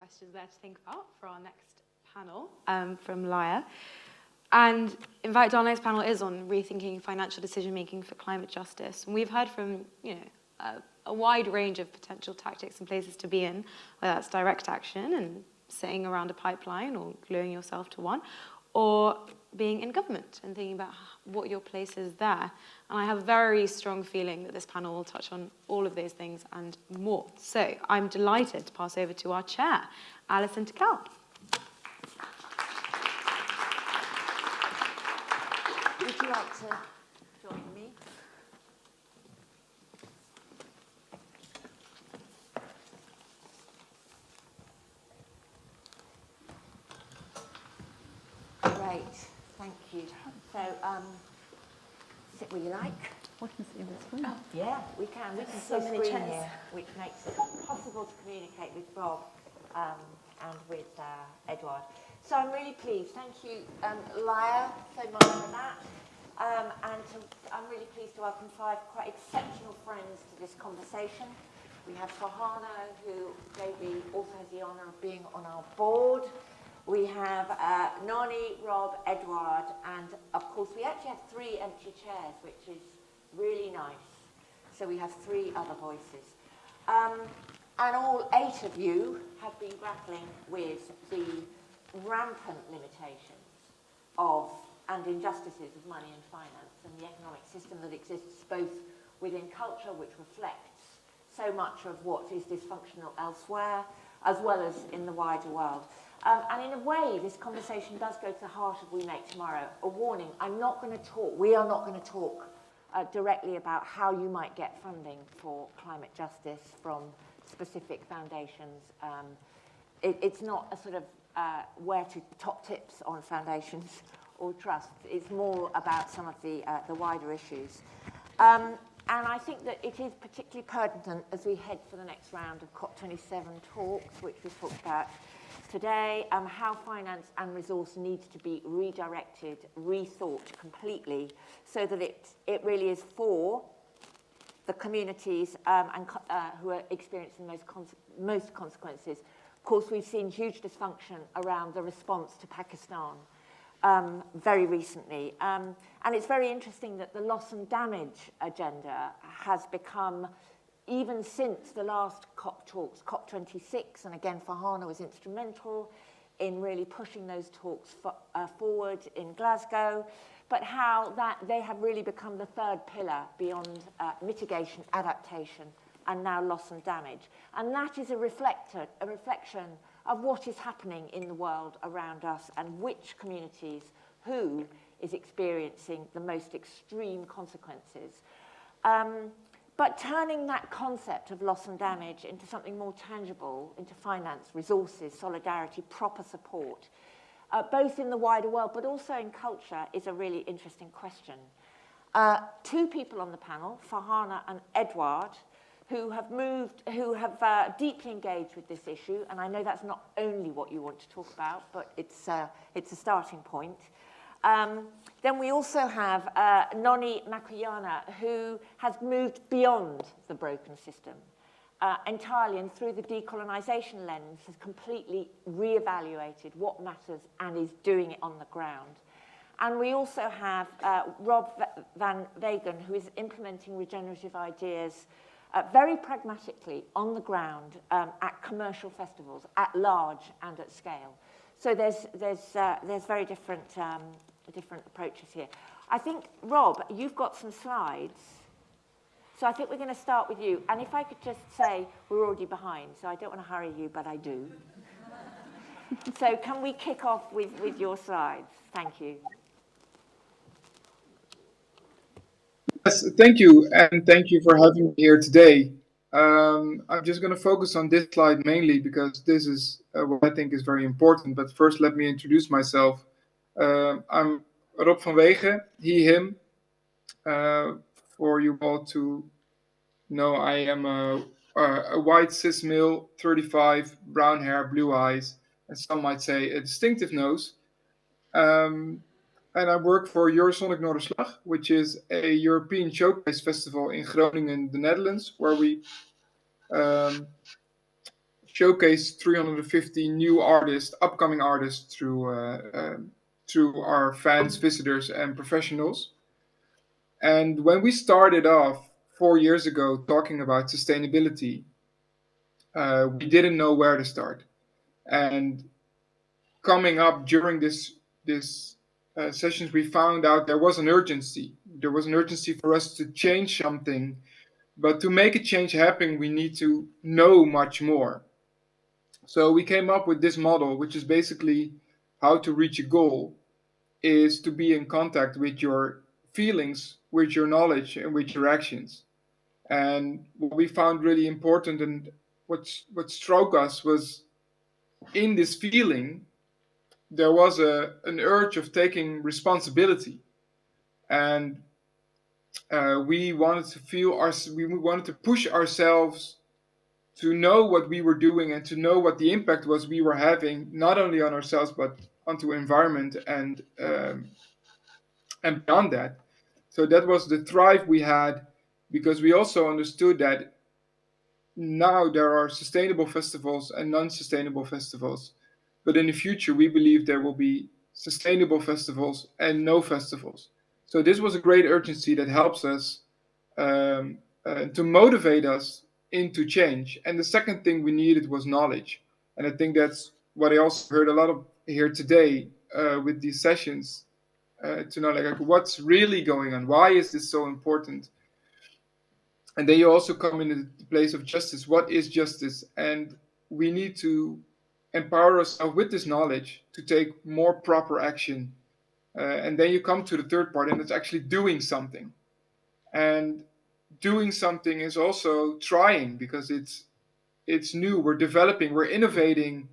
Questions there to think about for our next panel from Lyra. And in fact, our next panel is on rethinking financial decision-making for climate justice. And we've heard from, a wide range of potential tactics and places to be in, whether that's direct action and sitting around a pipeline or gluing yourself to one, or being in government and thinking about what your place is there. And I have a very strong feeling that this panel will touch on all of those things and more. So I'm delighted to pass over to our chair, Alison Tickell. Would you like to join me? Great, thank you. So, sit where you like. We can see this one. Oh, yeah, we can. We can see a screen here, which makes it possible to communicate with Rob and with Edouard. So I'm really pleased. Thank you, Lyra, so much for that. I'm really pleased to welcome 5 quite exceptional friends to this conversation. We have Farhana, who maybe also has the honour of being on our board. We have Noni, Rob, Edouard, and of course we actually have 3 empty chairs, which is really nice. So we have 3 other voices. And all 8 of you have been grappling with the rampant limitations of and injustices of money and finance and the economic system that exists both within culture, which reflects so much of what is dysfunctional elsewhere, as well as in the wider world. And in a way, this conversation does go to the heart of We Make Tomorrow. A warning, we are not going to talk directly about how you might get funding for climate justice from specific foundations. It's not a sort of where to top tips on foundations or trusts. It's more about some of the wider issues. And I think that it is particularly pertinent as we head for the next round of COP27 talks, which we've talked about today, how finance and resource needs to be redirected, rethought completely, so that it really is for the communities who are experiencing most consequences. Of course, we've seen huge dysfunction around the response to Pakistan very recently. And it's very interesting that the loss and damage agenda has become, even since the last COP talks, COP26, and again, Farhana was instrumental in really pushing those talks forward in Glasgow, but how that they have really become the 3rd pillar beyond mitigation, adaptation, and now loss and damage. And that is a reflection of what is happening in the world around us and which communities, who is experiencing the most extreme consequences. But turning that concept of loss and damage into something more tangible, into finance, resources, solidarity, proper support, both in the wider world but also in culture, is a really interesting question. 2 people on the panel, Farhana and Edouard, who have deeply engaged with this issue, and I know that's not only what you want to talk about, but it's a starting point. Then we also have Noni Makuyana, who has moved beyond the broken system entirely, and through the decolonisation lens has completely re-evaluated what matters and is doing it on the ground. And we also have Rob van Wegen, who is implementing regenerative ideas very pragmatically on the ground at commercial festivals, at large and at scale. So there's very different approaches here. I think, Rob, you've got some slides. So I think we're going to start with you. And if I could just say, we're already behind, so I don't want to hurry you, but I do. So can we kick off with your slides? Thank you. Yes, thank you, and thank you for having me here today. I'm just going to focus on this slide mainly because this is what I think is very important. But first, let me introduce myself. I'm Rob van Wegen, he, him. For you all to know, I am a white cis male, 35, brown hair, blue eyes, and some might say a distinctive nose. And I work for Eurosonic Nonhlanhla, which is a European showcase festival in Groningen, the Netherlands, where we showcase 350 new artists, upcoming artists through our fans, visitors, and professionals. And when we started off 4 years ago talking about sustainability, we didn't know where to start. And coming up during this sessions, we found out there was an urgency. There was an urgency for us to change something, but to make a change happen, we need to know much more. So we came up with this model, which is basically how to reach a goal, is to be in contact with your feelings, with your knowledge, and with your actions. And what we found really important and what struck us was in this feeling, there was an urge of taking responsibility. And we wanted to we wanted to push ourselves to know what we were doing and to know what the impact was we were having, not only on ourselves but onto environment and beyond that. So that was the thrive we had, because we also understood that now there are sustainable festivals and non-sustainable festivals, but in the future we believe there will be sustainable festivals and no festivals. So this was a great urgency that helps us to motivate us into change. And the second thing we needed was knowledge. And I think that's what I also heard a lot of here today with these sessions, to know like what's really going on. Why is this so important? And then you also come into the place of justice. What is justice? And we need to empower ourselves with this knowledge to take more proper action. And then you come to the third part, and it's actually doing something. And doing something is also trying, because it's new. We're developing, we're innovating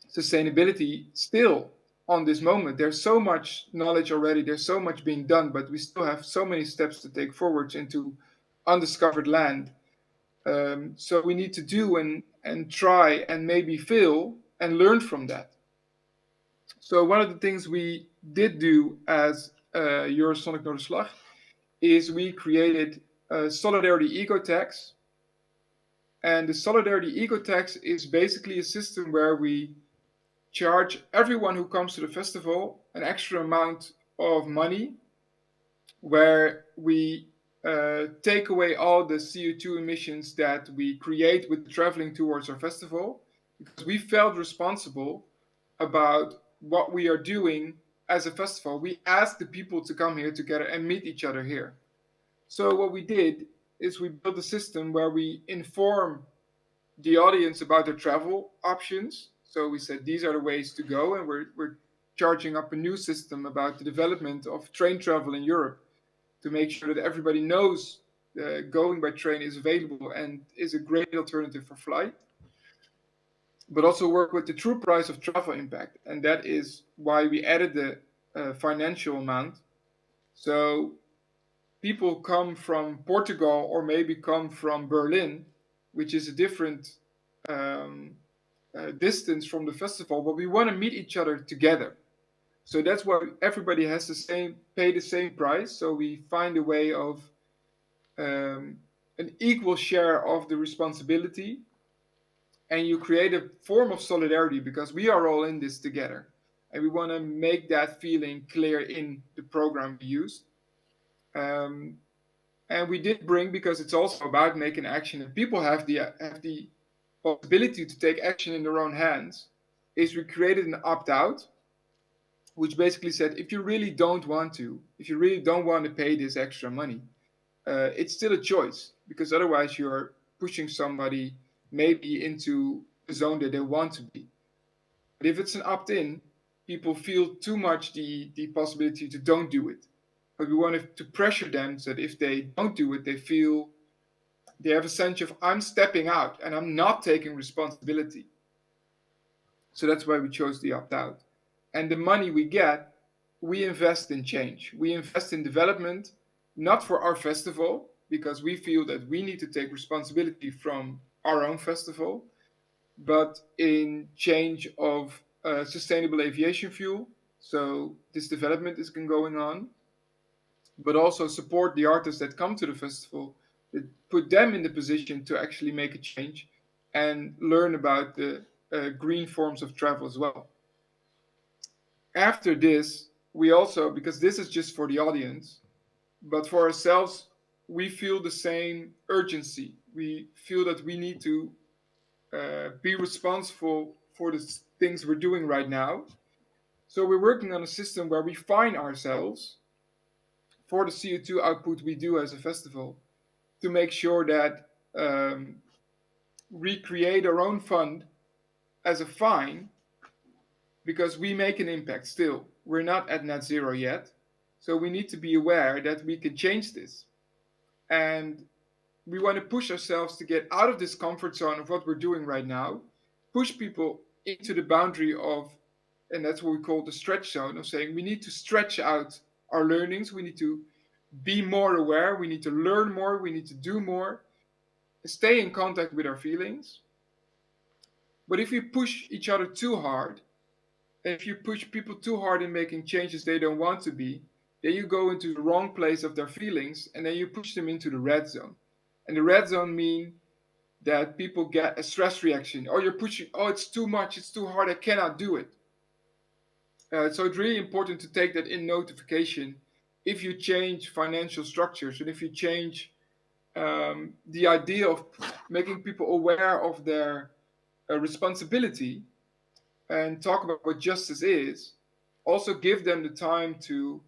sustainability still on this moment. There's so much knowledge already, there's so much being done, but we still have so many steps to take forwards into undiscovered land. So we need to do and try and maybe fail and learn from that. So one of the things we did do as Eurosonic Noorderslag is we created a solidarity eco tax. And the solidarity eco tax is basically a system where we charge everyone who comes to the festival an extra amount of money, where we take away all the CO2 emissions that we create with traveling towards our festival, because we felt responsible about what we are doing as a festival. We asked the people to come here together and meet each other here. So what we did is we built a system where we inform the audience about their travel options. So we said these are the ways to go, and we're charging up a new system about the development of train travel in Europe to make sure that everybody knows going by train is available and is a great alternative for flight. But also work with the true price of travel impact, and that is why we added the financial amount. So people come from Portugal or maybe come from Berlin, which is a different distance from the festival, but we want to meet each other together. So that's why everybody has pay the same price. So we find a way of an equal share of the responsibility, and you create a form of solidarity, because we are all in this together, and we want to make that feeling clear in the program we used. And we did bring, because it's also about making action, and people have the possibility to take action in their own hands, is we created an opt-out, which basically said, if you really don't want to pay this extra money, it's still a choice, because otherwise you're pushing somebody maybe into a zone that they want to be. But if it's an opt-in, people feel too much the possibility to don't do it. But we wanted to pressure them so that if they don't do it, they have a sense of, I'm stepping out and I'm not taking responsibility. So that's why we chose the opt-out. And the money we get, we invest in change. We invest in development, not for our festival, because we feel that we need to take responsibility from our own festival, but in change of sustainable aviation fuel. So this development is going on, but also support the artists that come to the festival, that put them in the position to actually make a change, and learn about the green forms of travel as well. After this, we also, because this is just for the audience, but for ourselves, we feel the same urgency. We feel that we need to be responsible for the things we're doing right now. So we're working on a system where we fine ourselves for the CO2 output we do as a festival to make sure that we create our own fund as a fine because we make an impact still. We're not at net zero yet. So we need to be aware that we can change this. And we want to push ourselves to get out of this comfort zone of what we're doing right now, push people into the boundary of, and that's what we call the stretch zone, of saying we need to stretch out our learnings, we need to be more aware, we need to learn more, we need to do more, stay in contact with our feelings. But if we push each other too hard, and if you push people too hard in making changes they don't want to be, then you go into the wrong place of their feelings, and then you push them into the red zone. And the red zone means that people get a stress reaction. Oh, you're pushing, oh, it's too much, it's too hard, I cannot do it. So it's really important to take that in notification if you change financial structures and if you change the idea of making people aware of their responsibility and talk about what justice is. Also give them the time to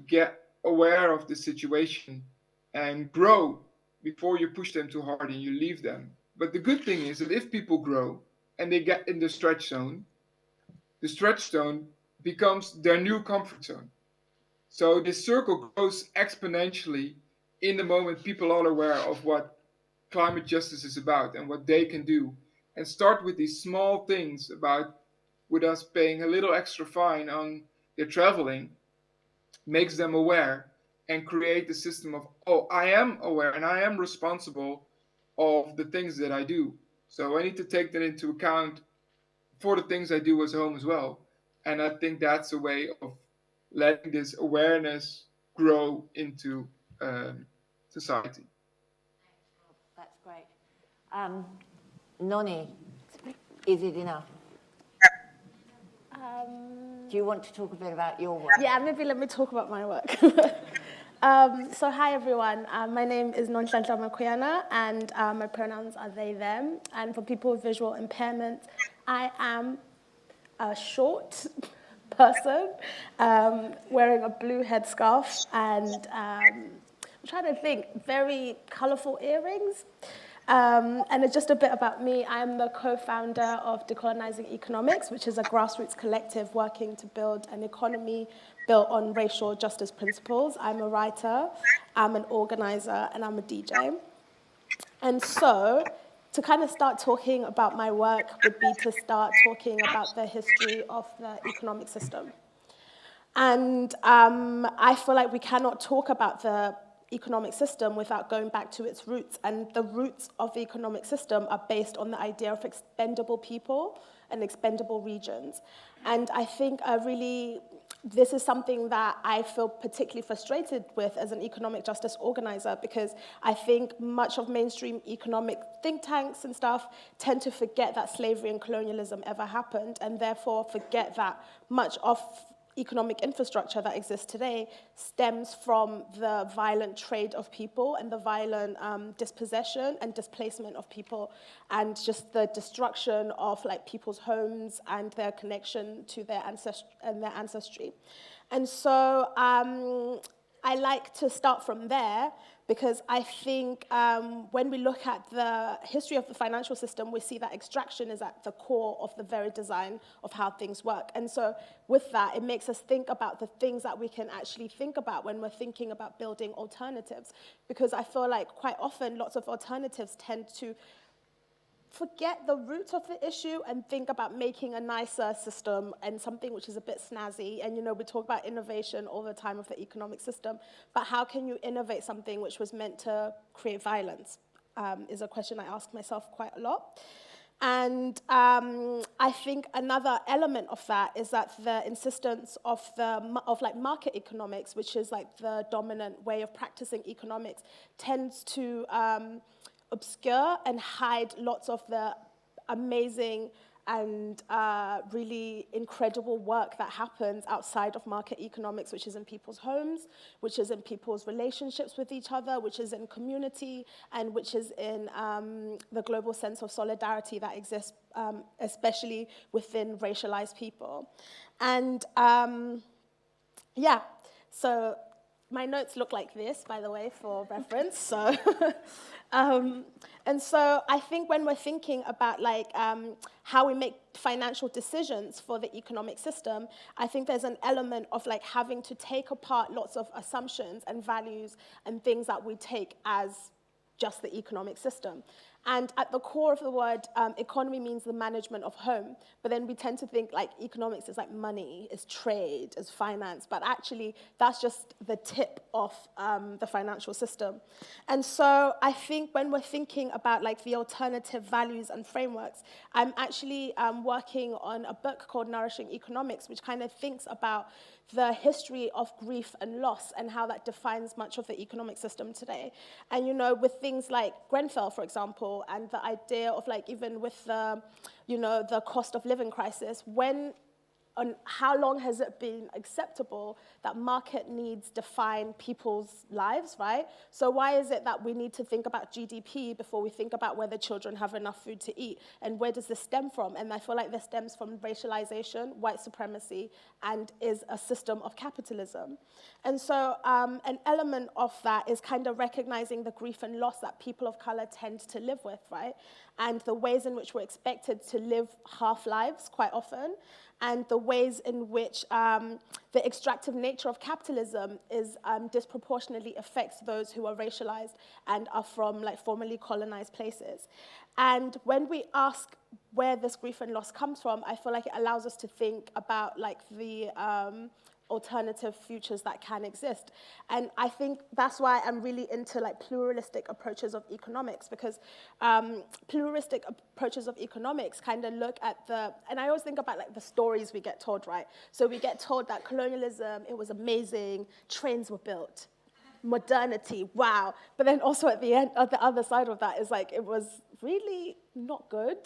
get aware of the situation and grow before you push them too hard and you leave them. But the good thing is that if people grow and they get in the stretch zone becomes their new comfort zone. So this circle grows exponentially in the moment people are aware of what climate justice is about and what they can do. And start with these small things about with us paying a little extra fine on their traveling, makes them aware and create the system of, oh, I am aware and I am responsible of the things that I do. So I need to take that into account for the things I do at home as well. And I think that's a way of letting this awareness grow into society. That's great. Noni, is it enough? Do you want to talk a bit about your work? Yeah, maybe let me talk about my work. So hi everyone, my name is Nonhlanhla Makuyana and my pronouns are they, them. And for people with visual impairment, I am a short person wearing a blue headscarf and I'm trying to think, very colourful earrings. And it's just a bit about me. I'm the co-founder of Decolonizing Economics, which is a grassroots collective working to build an economy built on racial justice principles. I'm a writer, I'm an organizer, and I'm a DJ. And so, to kind of start talking about my work would be to start talking about the history of the economic system. And I feel like we cannot talk about the economic system without going back to its roots. And the roots of the economic system are based on the idea of expendable people and expendable regions. And I think this is something that I feel particularly frustrated with as an economic justice organizer, because I think much of mainstream economic think tanks and stuff tend to forget that slavery and colonialism ever happened, and therefore forget that much of economic infrastructure that exists today stems from the violent trade of people and the violent dispossession and displacement of people, and just the destruction of like people's homes and their connection to their ancestry. And so I like to start from there, because I think when we look at the history of the financial system, we see that extraction is at the core of the very design of how things work. And so with that, it makes us think about the things that we can actually think about when we're thinking about building alternatives. Because I feel like quite often lots of alternatives tend to forget the roots of the issue and think about making a nicer system and something which is a bit snazzy. And, you know, we talk about innovation all the time of the economic system, but how can you innovate something which was meant to create violence is a question I ask myself quite a lot. And I think another element of that is that the insistence of like market economics, which is like the dominant way of practicing economics, tends to obscure and hide lots of the amazing and really incredible work that happens outside of market economics, which is in people's homes, which is in people's relationships with each other, which is in community, and which is in the global sense of solidarity that exists, especially within racialized people. And yeah, so my notes look like this, by the way, for reference. So, and so I think when we're thinking about like how we make financial decisions for the economic system, I think there's an element of like having to take apart lots of assumptions and values and things that we take as just the economic system. And at the core of the word, economy means the management of home. But then we tend to think like economics is like money, is trade, is finance. But actually, that's just the tip of the financial system. And so I think when we're thinking about like the alternative values and frameworks, I'm actually working on a book called Nourishing Economics, which kind of thinks about the history of grief and loss and how that defines much of the economic system today. And, you know, with things like Grenfell, for example, and the idea of like even with the, you know, the cost of living crisis, when on how long has it been acceptable that market needs define people's lives, right? So why is it that we need to think about GDP before we think about whether children have enough food to eat? And where does this stem from? And I feel like this stems from racialization, white supremacy, and is a system of capitalism. And so an element of that is kind of recognizing the grief and loss that people of color tend to live with, right? And the ways in which we're expected to live half lives quite often, and the ways in which the extractive nature of capitalism is disproportionately affects those who are racialized and are from like formerly colonized places. And when we ask where this grief and loss comes from, I feel like it allows us to think about like the alternative futures that can exist. And I think that's why I'm really into like pluralistic approaches of economics, because pluralistic approaches of economics kind of look at the, and I always think about like the stories we get told, right? So we get told that colonialism, it was amazing, trains were built, modernity, wow. But then also at the end, at the other side of that is like, it was really not good.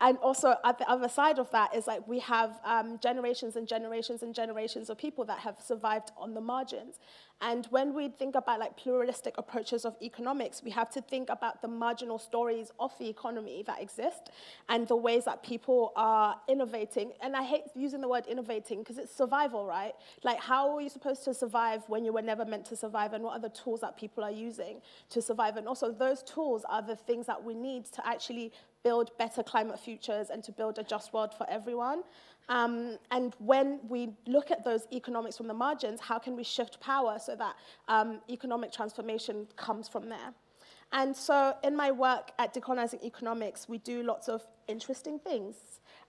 And also at the other side of that is like we have generations and generations and generations of people that have survived on the margins. And when we think about like pluralistic approaches of economics, we have to think about the marginal stories of the economy that exist and the ways that people are innovating. And I hate using the word innovating because it's survival, right? Like how are you supposed to survive when you were never meant to survive, and what are the tools that people are using to survive? And also those tools are the things that we need to actually build better climate futures and to build a just world for everyone. And when we look at those economics from the margins, how can we shift power so that economic transformation comes from there? And so in my work at Decolonizing Economics, we do lots of interesting things.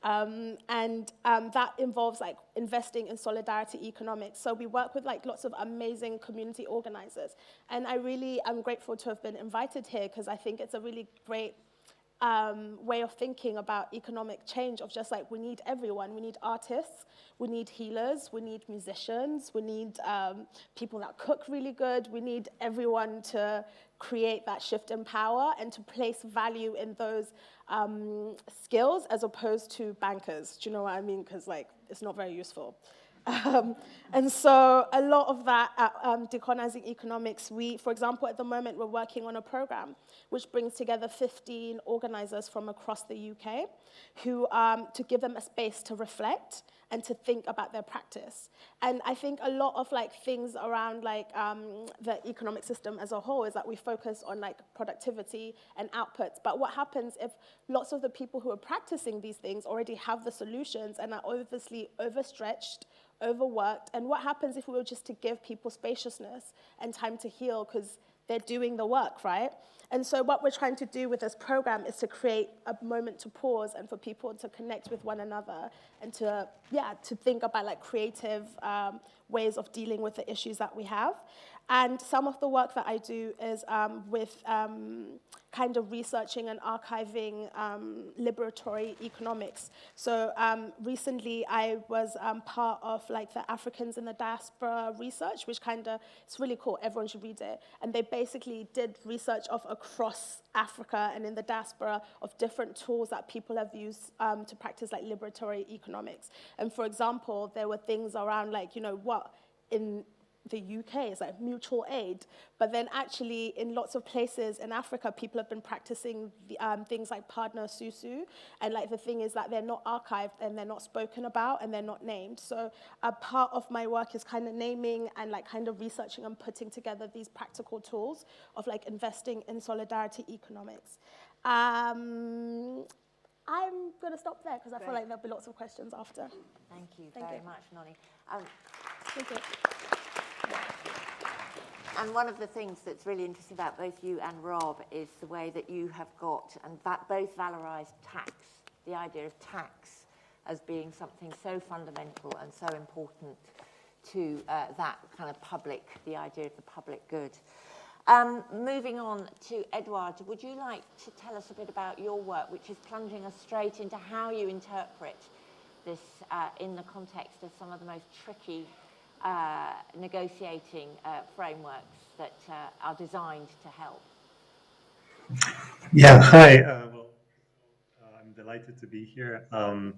That involves like investing in solidarity economics. So we work with like lots of amazing community organizers. And I really am grateful to have been invited here because I think it's a really great way of thinking about economic change, of just like we need everyone. We need artists, we need healers, we need musicians, we need people that cook really good. We need everyone to create that shift in power and to place value in those skills as opposed to bankers. Do you know what I mean? Because like it's not very useful. And so a lot of that at Decolonizing Economics, for example, at the moment, we're working on a program which brings together 15 organizers from across the UK who, to give them a space to reflect and to think about their practice. And I think a lot of like things around like the economic system as a whole is that we focus on like productivity and outputs. But what happens if lots of the people who are practicing these things already have the solutions and are obviously overstretched, overworked? And what happens if we were just to give people spaciousness and time to heal because they're doing the work, right? And so what we're trying to do with this program is to create a moment to pause and for people to connect with one another and to think about like creative ways of dealing with the issues that we have. And some of the work that I do is with kind of researching and archiving liberatory economics. So recently I was part of like the Africans in the Diaspora research, which kind of, it's really cool, everyone should read it. And they basically did research of across Africa and in the diaspora of different tools that people have used to practice like liberatory economics. And for example, there were things around like, you know, what in the UK is like mutual aid, but then actually in lots of places in Africa, people have been practicing the, things like partner susu, and like the thing is that they're not archived and they're not spoken about and they're not named. So a part of my work is kind of naming and like kind of researching and putting together these practical tools of like investing in solidarity economics. I'm going to stop there because I feel like there'll be lots of questions after. Thank you very much, Noni. Thank you. And one of the things that's really interesting about both you and Rob is the way that you have got and both valorised tax, the idea of tax as being something so fundamental and so important to that kind of public, the idea of the public good. Moving on to Edouard, would you like to tell us a bit about your work, which is plunging us straight into how you interpret this in the context of some of the most tricky negotiating frameworks that are designed to help? Yeah, hi. I'm delighted to be here. And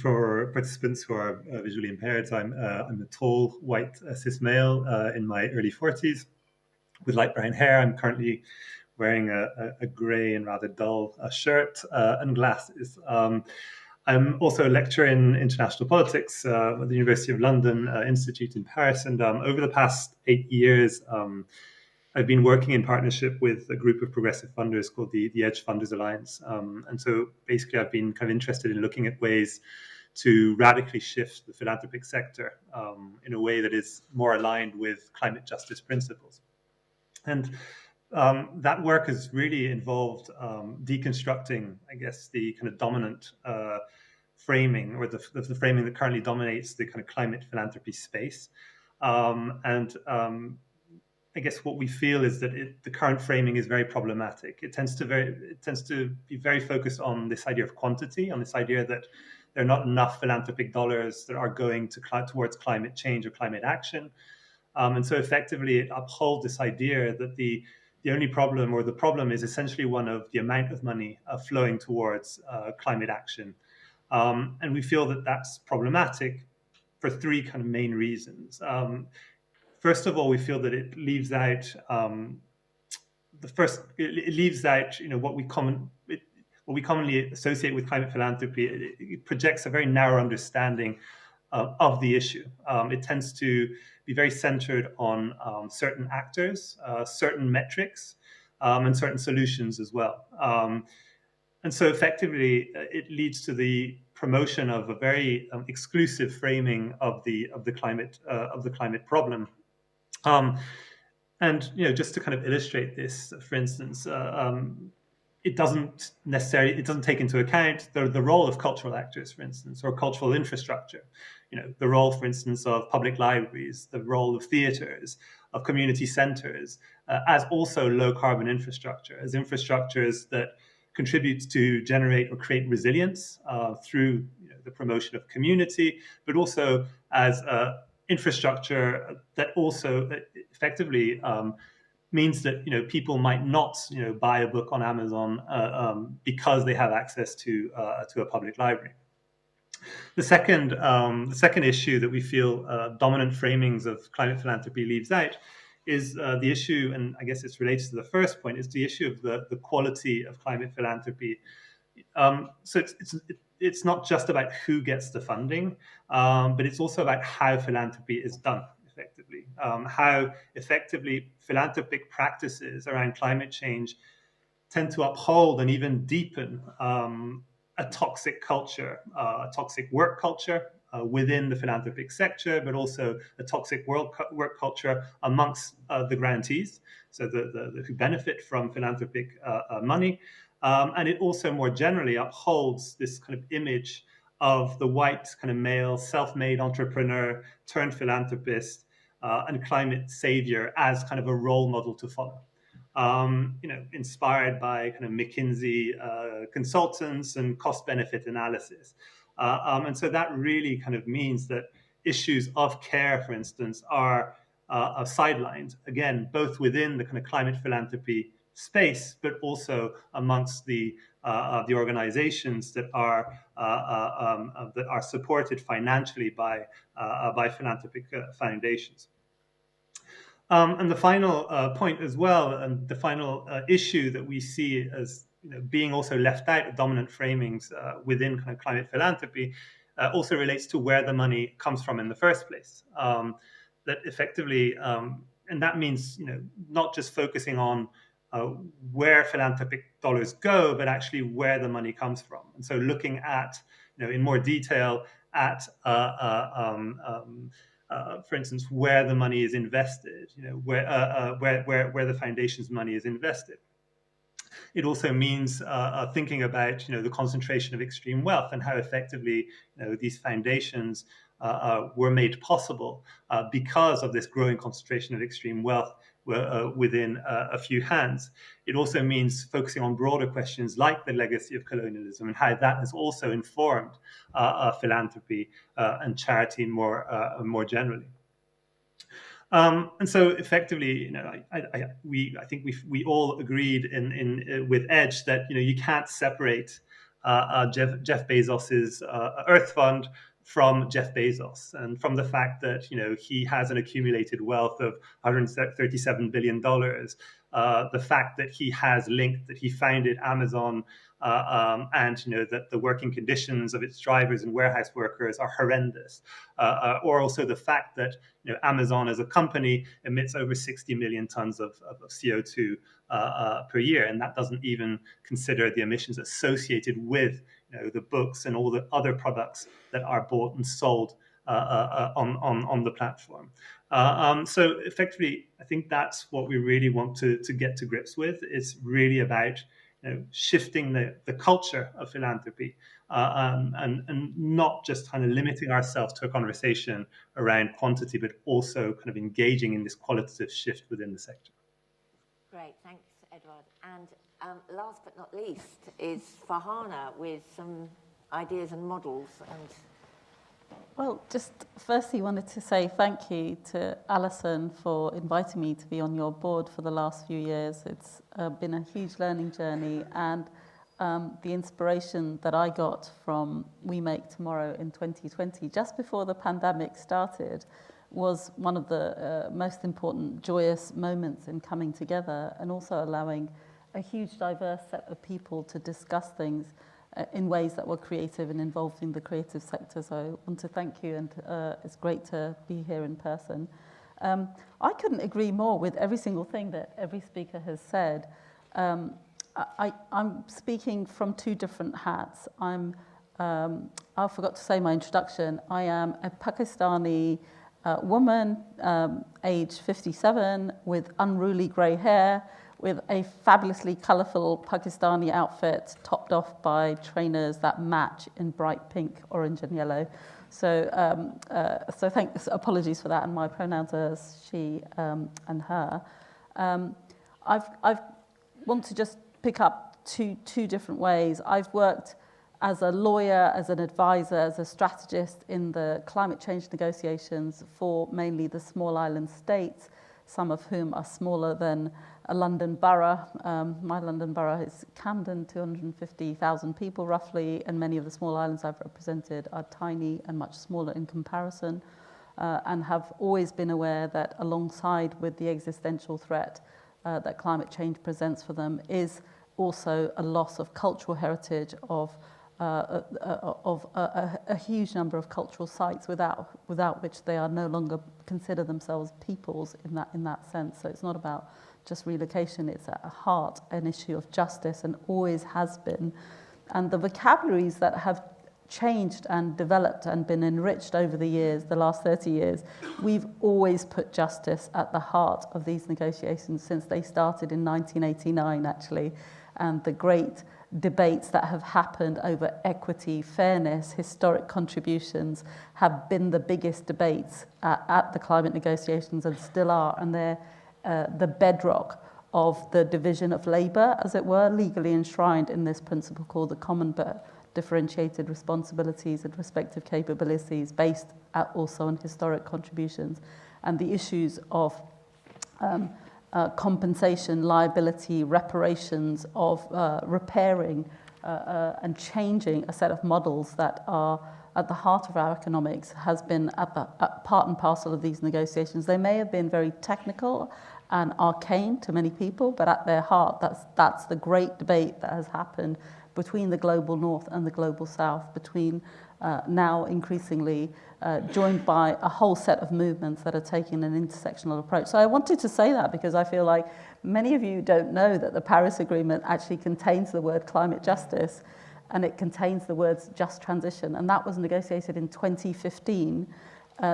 for participants who are visually impaired, I'm a tall, white, cis male in my early 40s with light brown hair. I'm currently wearing a grey and rather dull shirt and glasses. I'm also a lecturer in international politics at the University of London Institute in Paris. And over the past 8 years, I've been working in partnership with a group of progressive funders called the Edge Funders Alliance. And so basically, I've been kind of interested in looking at ways to radically shift the philanthropic sector in a way that is more aligned with climate justice principles. And that work has really involved deconstructing, I guess, the kind of dominant framing or the framing that currently dominates the kind of climate philanthropy space. I guess what we feel is that the current framing is very problematic. It tends to be very focused on this idea of quantity, on this idea that there are not enough philanthropic dollars that are going towards climate change or climate action. And so effectively it upholds this idea that the only problem or the problem is essentially one of the amount of money flowing towards climate action. And we feel that that's problematic for three kind of main reasons. First of all, we feel that it leaves out what we commonly associate with climate philanthropy. It projects a very narrow understanding of the issue. It tends to be very centered on certain actors, certain metrics, and certain solutions as well. And so effectively, it leads to the promotion of a very exclusive framing of the climate problem. And just to kind of illustrate this, for instance, it doesn't take into account the role of cultural actors, for instance, or cultural infrastructure. The role, for instance, of public libraries, the role of theaters, of community centers, as also low carbon infrastructure, as infrastructures that contribute to generate or create resilience through the promotion of community, but also as infrastructure that also effectively means that people might not buy a book on Amazon because they have access to a public library. The second issue that we feel dominant framings of climate philanthropy leaves out is the issue, and I guess it's related to the first point, is the issue of the quality of climate philanthropy. So it's not just about who gets the funding, but it's also about how philanthropy is done effectively, how effectively philanthropic practices around climate change tend to uphold and even deepen a toxic culture, a toxic work culture within the philanthropic sector, but also a toxic work culture amongst the grantees, so the who benefit from philanthropic money. And it also more generally upholds this kind of image of the white kind of male self-made entrepreneur turned philanthropist and climate savior as kind of a role model to follow. Inspired by kind of McKinsey consultants and cost-benefit analysis. And so that really kind of means that issues of care, for instance, are sidelined, again, both within the kind of climate philanthropy space, but also amongst the organizations that are supported financially by philanthropic foundations. And the final point as well, and the final issue that we see as being also left out of dominant framings within kind of climate philanthropy also relates to where the money comes from in the first place. That effectively, and that means not just focusing on where philanthropic dollars go, but actually where the money comes from. And so looking at, in more detail at, for instance, where the money is invested, where the foundation's money is invested. It also means thinking about, the concentration of extreme wealth and how effectively, these foundations were made possible because of this growing concentration of extreme wealth within a few hands. It also means focusing on broader questions like the legacy of colonialism and how that has also informed philanthropy and charity more generally. And so effectively, I think we all agreed with Edge that you can't separate Jeff Bezos's Earth Fund from Jeff Bezos and from the fact that he has an accumulated wealth of $137 billion. The fact that he has linked, that he founded Amazon, and that the working conditions of its drivers and warehouse workers are horrendous, or also the fact that Amazon as a company emits over 60 million tons of CO2 per year, and that doesn't even consider the emissions associated with the books and all the other products that are bought and sold on the platform. So effectively, I think that's what we really want to get to grips with. It's really about shifting the culture of philanthropy and not just kind of limiting ourselves to a conversation around quantity, but also kind of engaging in this qualitative shift within the sector. Great, thanks, Edouard. And last but not least is Farhana with some ideas and models. And well, just firstly wanted to say thank you to Alison for inviting me to be on your board for the last few years. It's been a huge learning journey, and the inspiration that I got from We Make Tomorrow in 2020, just before the pandemic started, was one of the most important joyous moments in coming together and also allowing a huge diverse set of people to discuss things in ways that were creative and involved in the creative sector. So I want to thank you, and it's great to be here in person. I couldn't agree more with every single thing that every speaker has said. I'm speaking from two different hats. I forgot to say my introduction. I am a Pakistani woman, age 57, with unruly grey hair, with a fabulously colourful Pakistani outfit topped off by trainers that match in bright pink, orange and yellow. So apologies for that, and my pronouns are she and her. I want to just pick up two different ways. I've worked as a lawyer, as an advisor, as a strategist in the climate change negotiations for mainly the small island states, some of whom are smaller than a London borough. My London borough is Camden, 250,000 people roughly, and many of the small islands I've represented are tiny and much smaller in comparison, and have always been aware that alongside with the existential threat that climate change presents for them is also a loss of cultural heritage, of a huge number of cultural sites without which they are no longer consider themselves peoples in that sense. So it's not about just relocation, it's at heart an issue of justice and always has been. And the vocabularies that have changed and developed and been enriched over the years, the last 30 years, we've always put justice at the heart of these negotiations since they started in 1989 actually. And the great debates that have happened over equity, fairness, historic contributions have been the biggest debates at the climate negotiations and still are, and they're the bedrock of the division of labour, as it were, legally enshrined in this principle called the common but differentiated responsibilities and respective capabilities based also on historic contributions, and the issues of compensation, liability, reparations, of repairing and changing a set of models that are at the heart of our economics has been at part and parcel of these negotiations. They may have been very technical and arcane to many people, but at their heart, that's the great debate that has happened between the global north and the global south, between now increasingly joined by a whole set of movements that are taking an intersectional approach. So I wanted to say that because I feel like many of you don't know that the Paris Agreement actually contains the word climate justice, and it contains the words just transition, and that was negotiated in 2015.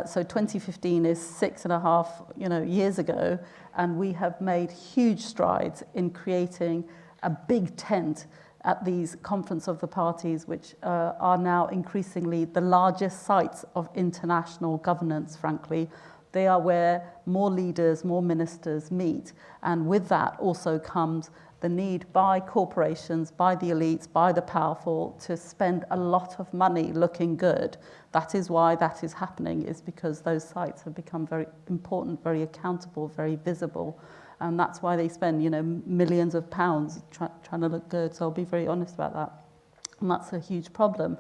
So 2015 is 6.5 years ago, and we have made huge strides in creating a big tent at these conference of the parties, which are now increasingly the largest sites of international governance, frankly. They are where more leaders, more ministers meet, and with that also comes the need by corporations, by the elites, by the powerful to spend a lot of money looking good. That is why that is happening, is because those sites have become very important, very accountable, very visible. And that's why they spend, millions of pounds trying to look good. So I'll be very honest about that. And that's a huge problem.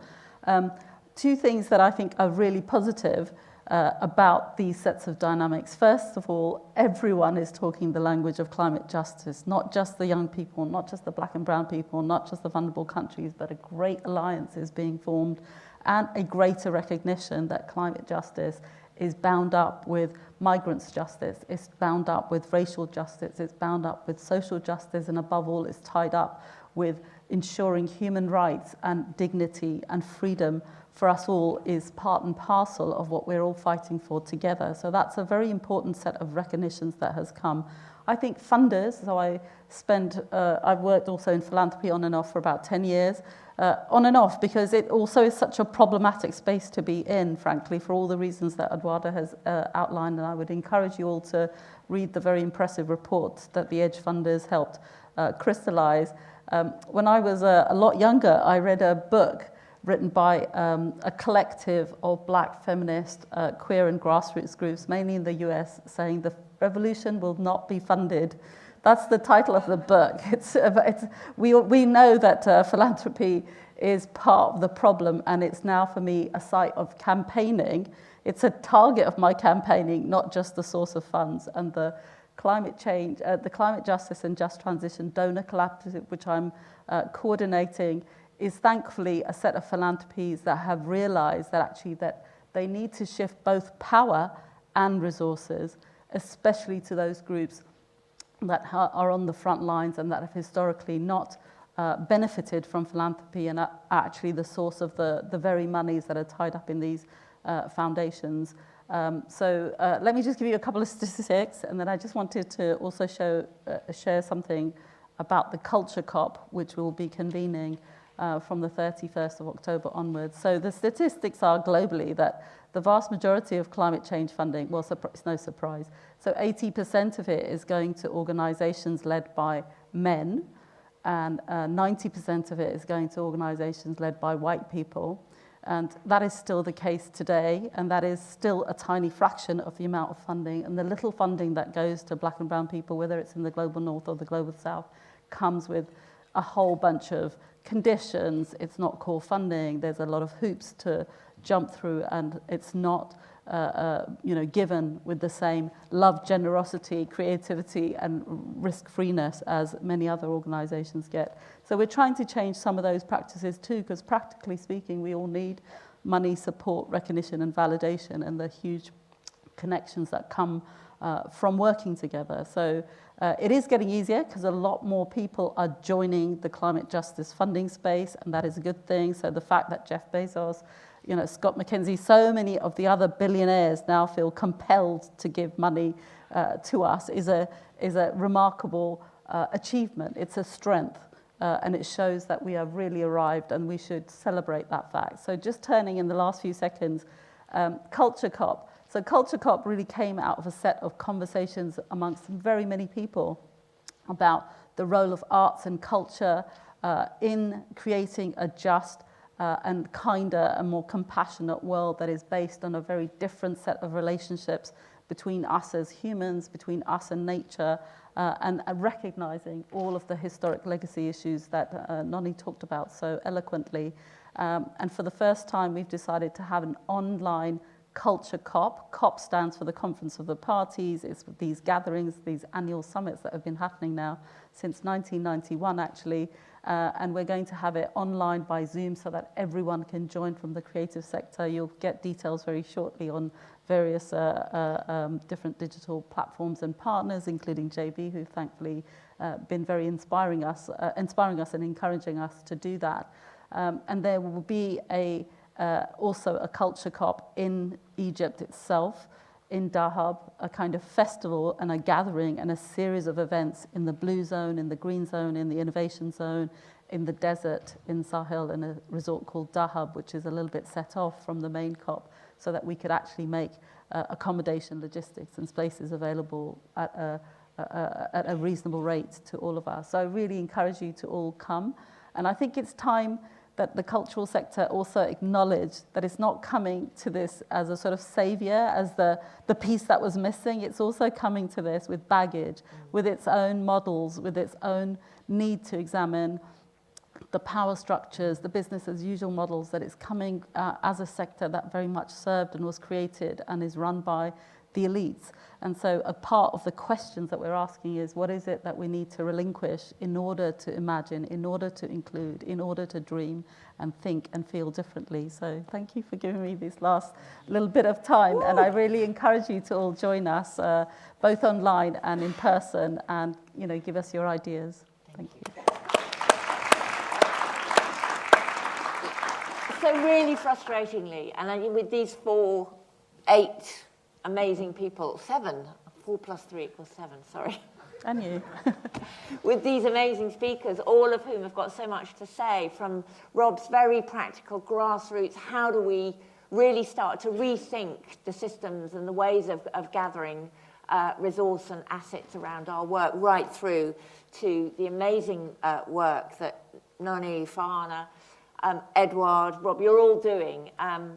Two things that I think are really positive about these sets of dynamics. First of all, everyone is talking the language of climate justice, not just the young people, not just the black and brown people, not just the vulnerable countries, but a great alliance is being formed and a greater recognition that climate justice is bound up with migrants' justice, it's bound up with racial justice, it's bound up with social justice, and above all, it's tied up with ensuring human rights and dignity and freedom for us all is part and parcel of what we're all fighting for together. So that's a very important set of recognitions that has come. I think funders, so I've worked also in philanthropy on and off for about 10 years, on and off, because it also is such a problematic space to be in, frankly, for all the reasons that Eduardo has outlined, and I would encourage you all to read the very impressive reports that the Edge funders helped crystallize. When I was a lot younger, I read a book written by a collective of black feminist, queer and grassroots groups, mainly in the US, saying the revolution will not be funded. That's the title of the book. We know that philanthropy is part of the problem, and it's now for me a site of campaigning. It's a target of my campaigning, not just the source of funds. And the climate change, the climate justice and just transition donor collaborative, which I'm coordinating, is thankfully a set of philanthropies that have realized that actually that they need to shift both power and resources, especially to those groups that are on the front lines and that have historically not benefited from philanthropy and are actually the source of the very monies that are tied up in these foundations. So let me just give you a couple of statistics, and then I just wanted to also share something about the Culture COP, which we'll be convening from the 31st of October onwards. So the statistics are globally that the vast majority of climate change funding, well, it's no surprise. So 80% of it is going to organizations led by men, and 90% of it is going to organizations led by white people. And that is still the case today, and that is still a tiny fraction of the amount of funding. And the little funding that goes to black and brown people, whether it's in the global north or the global south, comes with a whole bunch of conditions. It's not core funding. There's a lot of hoops to jump through, and it's not given with the same love, generosity, creativity, and risk-freeness as many other organizations get. So we're trying to change some of those practices too, because practically speaking, we all need money, support, recognition, and validation, and the huge connections that come from working together. So it is getting easier because a lot more people are joining the climate justice funding space, and that is a good thing. So the fact that Jeff Bezos, Scott McKinsey, so many of the other billionaires now feel compelled to give money to us is a remarkable achievement. It's a strength and it shows that we have really arrived, and we should celebrate that fact. So just turning in the last few seconds, Culture COP. So Culture COP really came out of a set of conversations amongst very many people about the role of arts and culture in creating a just and kinder and more compassionate world that is based on a very different set of relationships between us as humans, between us and nature, and recognizing all of the historic legacy issues that Noni talked about so eloquently. And for the first time, we've decided to have an online Culture COP. COP stands for the Conference of the Parties. It's these gatherings, these annual summits that have been happening now since 1991, actually. And we're going to have it online by Zoom so that everyone can join from the creative sector. You'll get details very shortly on various different digital platforms and partners, including JB, who've thankfully been very inspiring us and encouraging us to do that. And there will be also a Culture COP in Egypt itself, in Dahab, a kind of festival and a gathering and a series of events in the blue zone, in the green zone, in the innovation zone, in the desert, in Sahel, in a resort called Dahab, which is a little bit set off from the main COP, so that we could actually make accommodation, logistics and spaces available at a reasonable rate to all of us. So I really encourage you to all come. And I think it's time that the cultural sector also acknowledge that it's not coming to this as a sort of savior, as the piece that was missing. It's also coming to this with baggage, with its own models, with its own need to examine the power structures, the business as usual models, that it's coming as a sector that very much served and was created and is run by the elites. And so a part of the questions that we're asking is, what is it that we need to relinquish in order to imagine, in order to include, in order to dream and think and feel differently? So thank you for giving me this last little bit of time. Woo! And I really encourage you to all join us, both online and in person, and give us your ideas. Thank you. So really frustratingly, and with these 8 amazing people, 7, 4 plus 3 equals 7, sorry. And you. With these amazing speakers, all of whom have got so much to say, from Rob's very practical grassroots, how do we really start to rethink the systems and the ways of gathering resource and assets around our work, right through to the amazing work that Noni, Farhana, Edouard, Rob, you're all doing,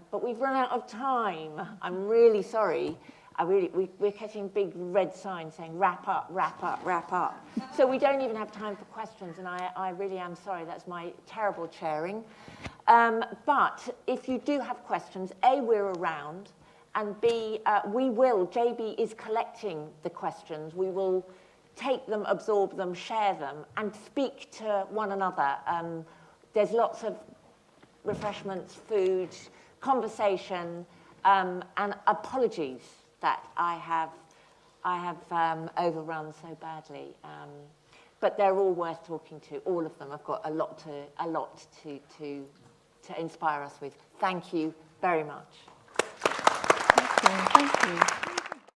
but we've run out of time. I'm really sorry. We're catching big red signs saying wrap up, wrap up, wrap up. So we don't even have time for questions, and I really am sorry. That's my terrible chairing. But if you do have questions, A, we're around, and B, JB is collecting the questions. We will take them, absorb them, share them, and speak to one another. There's lots of refreshments, food, conversation, and apologies that I have overrun so badly. But they're all worth talking to. All of them have got a lot to inspire us with. Thank you very much.